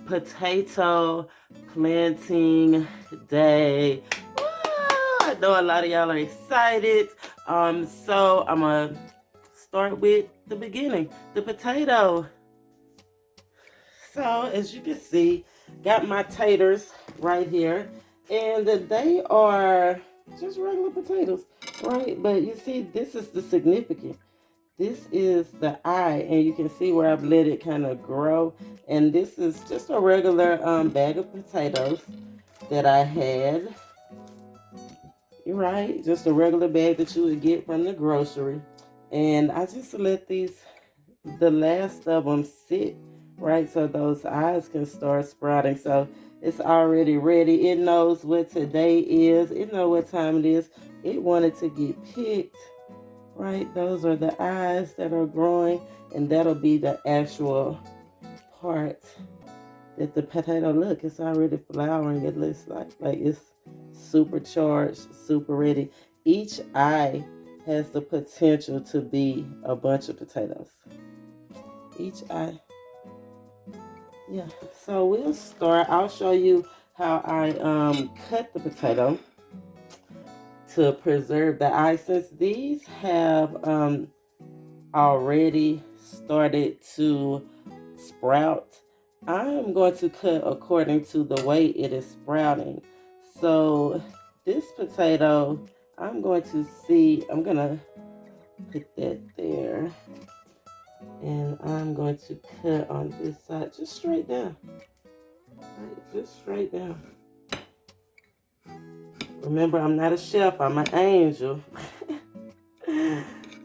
potato planting day. I know a lot of y'all are excited. So I'm gonna start with the beginning, the potato. So as you can see, got my taters right here, and they are just regular potatoes, right? But you see, this is the significant. This is the eye, and you can see where I've let it kind of grow. And this is just a regular bag of potatoes that I had, right? Just a regular bag that you would get from the grocery. And I just let the last of them sit, right? So those eyes can start sprouting. So it's already ready. It knows what today is. It knows what time it is. It wanted to get picked, right? Those are the eyes that are growing, and that'll be the actual part that the potato, look, it's already flowering. It looks like it's supercharged, super ready. Each eye has the potential to be a bunch of potatoes. Each eye. Yeah. So we'll start. I'll show you how I cut the potato to preserve the eye. Since these have already started to sprout, I'm going to cut according to the way it is sprouting. So this potato, I'm going to put that there. And I'm going to cut on this side, just straight down. Right, just straight down. Remember, I'm not a chef, I'm an angel.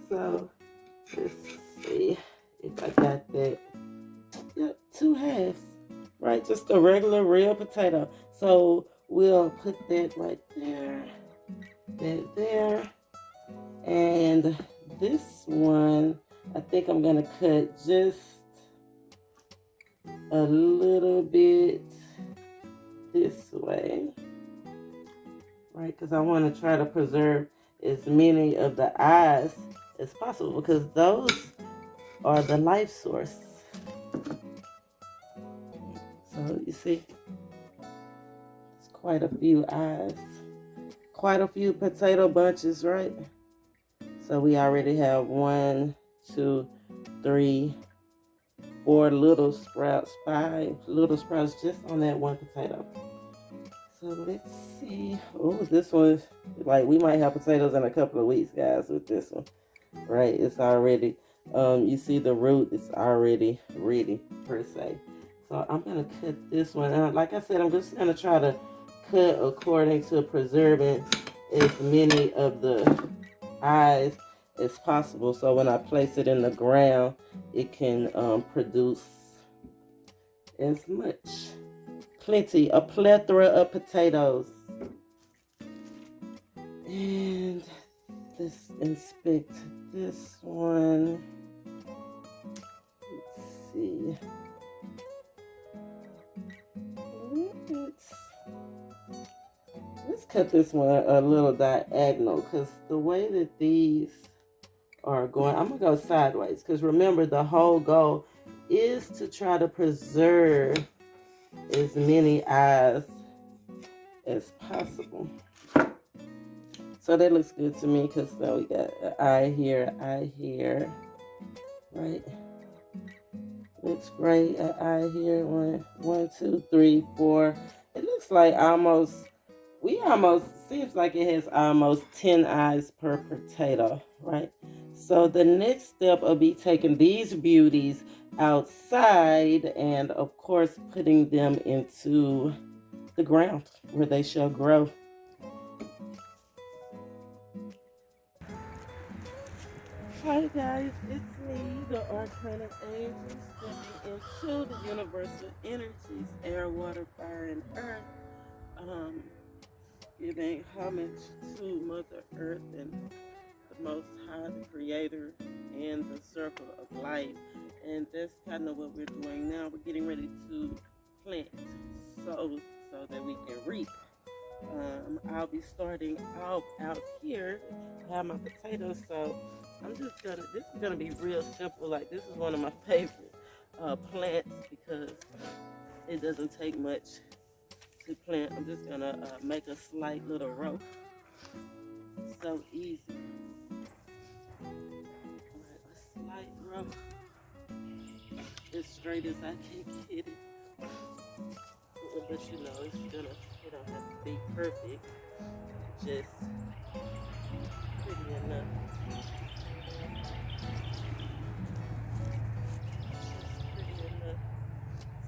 So, let's see if I got that. Yep, 2 halves. Right, just a regular real potato. So, we'll put that right there. That there. And this one, I think I'm going to cut just a little bit this way, right? Because I want to try to preserve as many of the eyes as possible, because those are the life source. So you see, it's quite a few eyes, quite a few potato bunches, right? So we already have 1, 2, 3, 4 little sprouts, 5 little sprouts just on that one potato. So let's see. Oh, this one, like, we might have potatoes in a couple of weeks, guys, with this one, right? It's already, you see the root is already ready, per se. So I'm going to cut this one out. Like I said, I'm just going to try to cut according to preserving as many of the eyes as possible, so when I place it in the ground, it can produce as much, a plethora of potatoes. And let's inspect this one. Let's see. Let's cut this one a little diagonal, because the way that these are going, I'm going to go sideways, because remember, the whole goal is to try to preserve as many eyes as possible. So that looks good to me, because now we got an eye here, right? Looks great. An eye here. 1, 2, 3, 4. It looks like seems like it has almost 10 eyes per potato, right? So the next step will be taking these beauties outside and, of course, putting them into the ground where they shall grow. Hi guys, it's me, the ARCANAANGEL, stepping into the universal energies, air, water, fire, and earth. Giving homage to Mother Earth and the Most High, the Creator, and the circle of life. And that's kind of what we're doing now. We're getting ready to plant, so that we can reap. I'll be starting out here. I have my potatoes, so this is gonna be real simple. Like, this is one of my favorite plants, because It doesn't take much to plant. I'm just gonna make a slight little row. So easy. A slight row, as straight as I can get it. But you know, it don't have to be perfect. Just pretty enough.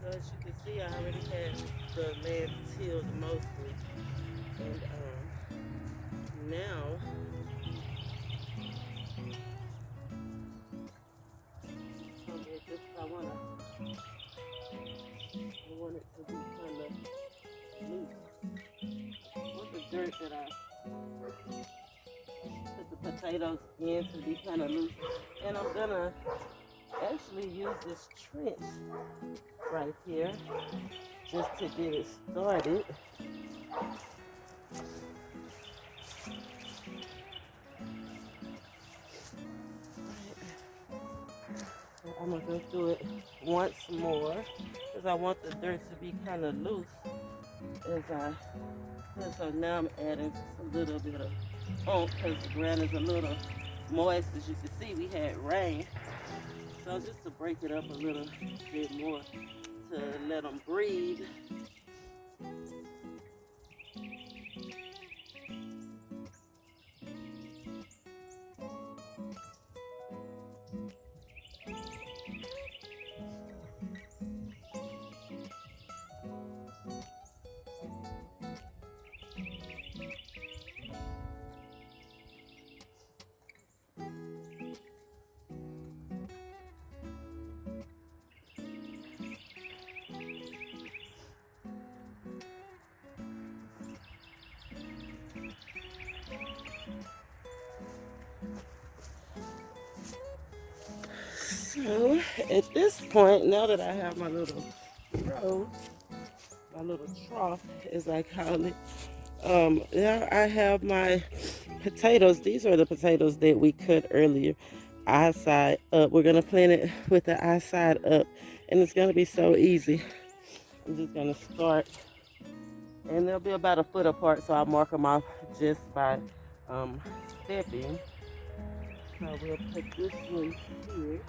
So as you can see, I already had the land tilled mostly, and now I want it to be kind of loose. I want the dirt that I put the potatoes in to be kind of loose, and I'm gonna actually use this trench right here just to get it started. I'm gonna go through it once more because I want the dirt to be kind of loose so now I'm adding just a little bit of because the ground is a little moist. As you can see, we had rain, so just to break it up a little bit more to let them breathe. So at this point, now that I have my little row, my little trough as I call it, now I have my potatoes. These are the potatoes that we cut earlier, eye side up. We're gonna plant it with the eye side up, and it's gonna be so easy. I'm just gonna start, and they'll be about a foot apart, so I'll mark them off just by stepping. So we'll put this one here.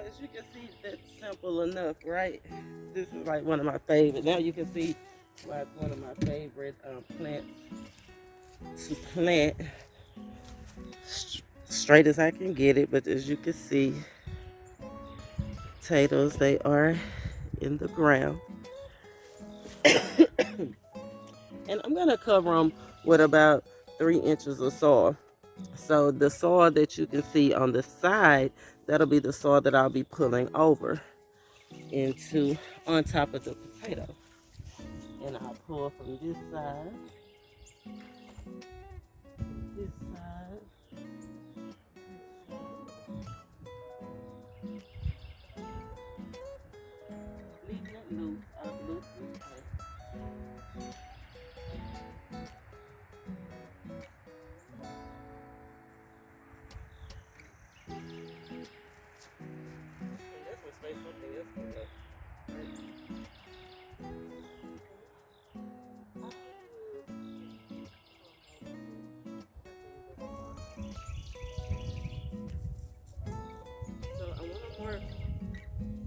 As you can see, that's simple enough, right? This is like one of my favorites. Now you can see why it's one of my favorite plants to plant. Straight as I can get it, but as you can see, potatoes, they are in the ground. And I'm gonna cover them with about 3 inches of soil. So the soil that you can see on the side, that'll be the soil that I'll be pulling over into on top of the potato. And I'll pull from this side, this side, leaving it loose. I'll loose this way. And this one space something else can go. So I want to mark.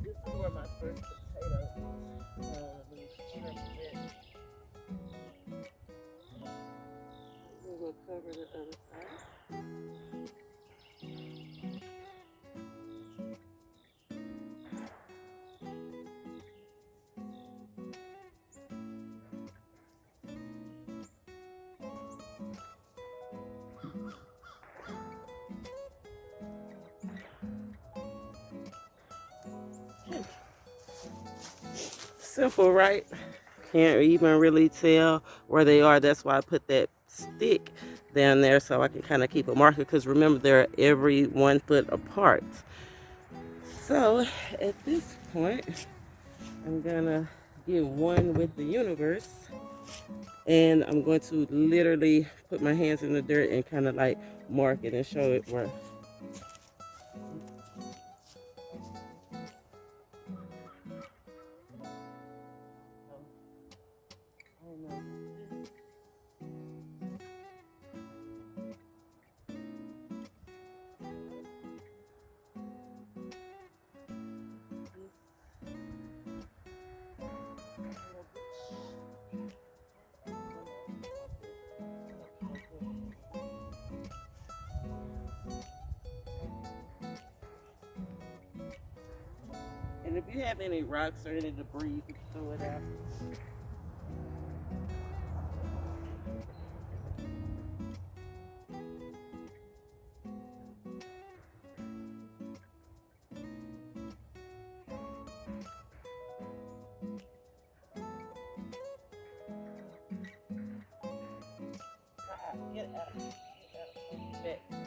This is where my first potato. Let me check that. We will cover the other side. Simple, right? Can't even really tell where they are. That's why I put that stick down there so I can kind of keep a marker, because remember, they're every 1 foot apart. So at this point, I'm gonna get one with the universe, and I'm going to literally put my hands in the dirt and kind of like mark it and show it where. And if you have any rocks or any debris, you can throw it out. Get out. Get out.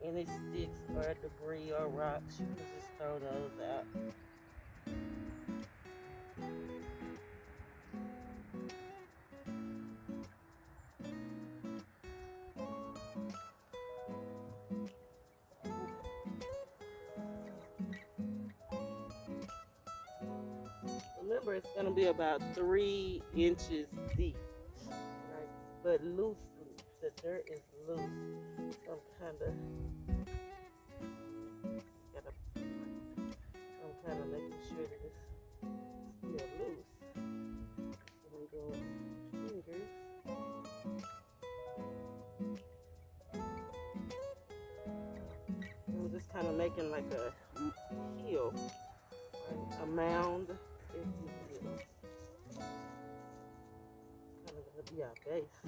Any sticks or debris or rocks, you can just throw those out. Remember, it's going to be about 3 inches deep, right? But loosely, the dirt is loose. So I'm kind of making sure that it's still loose. So I'm going with fingers. I'm just kind of making like a hill, right? A mound, if you will. Kind of going to be our base.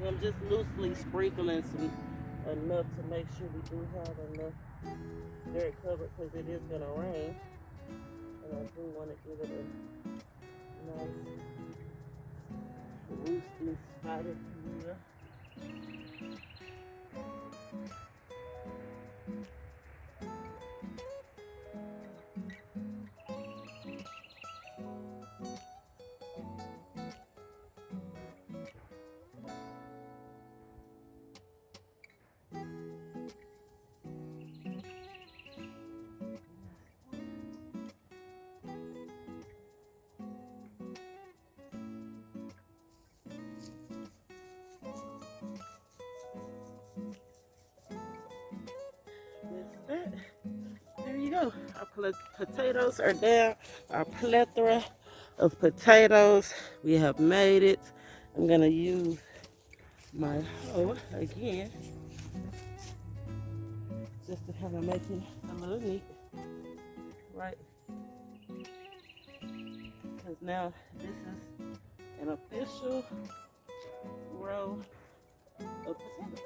I'm just loosely sprinkling some enough to make sure we do have enough dirt covered, because it is going to rain, and I do want to give it a nice roosty spot, if you will. There you go. Our potatoes are down. Our plethora of potatoes. We have made it. I'm going to use my hoe again, just to kind of make it a little neat, right? Because now this is an official row of potatoes.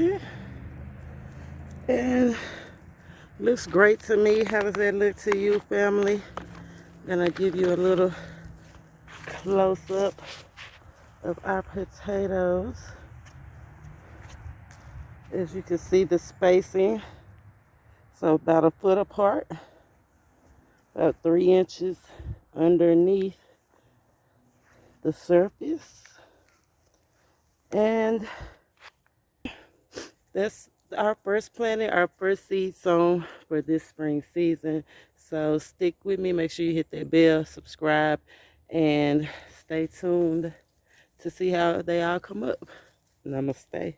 planted. And looks great to me. How does that look to you, family? Gonna give you a little close-up of our potatoes. As you can see, the spacing, so about a foot apart, about 3 inches underneath the surface. And that's our first planting, our first seed sown for this spring season. So stick with me, make sure you hit that bell, subscribe, and stay tuned to see how they all come up. Namaste.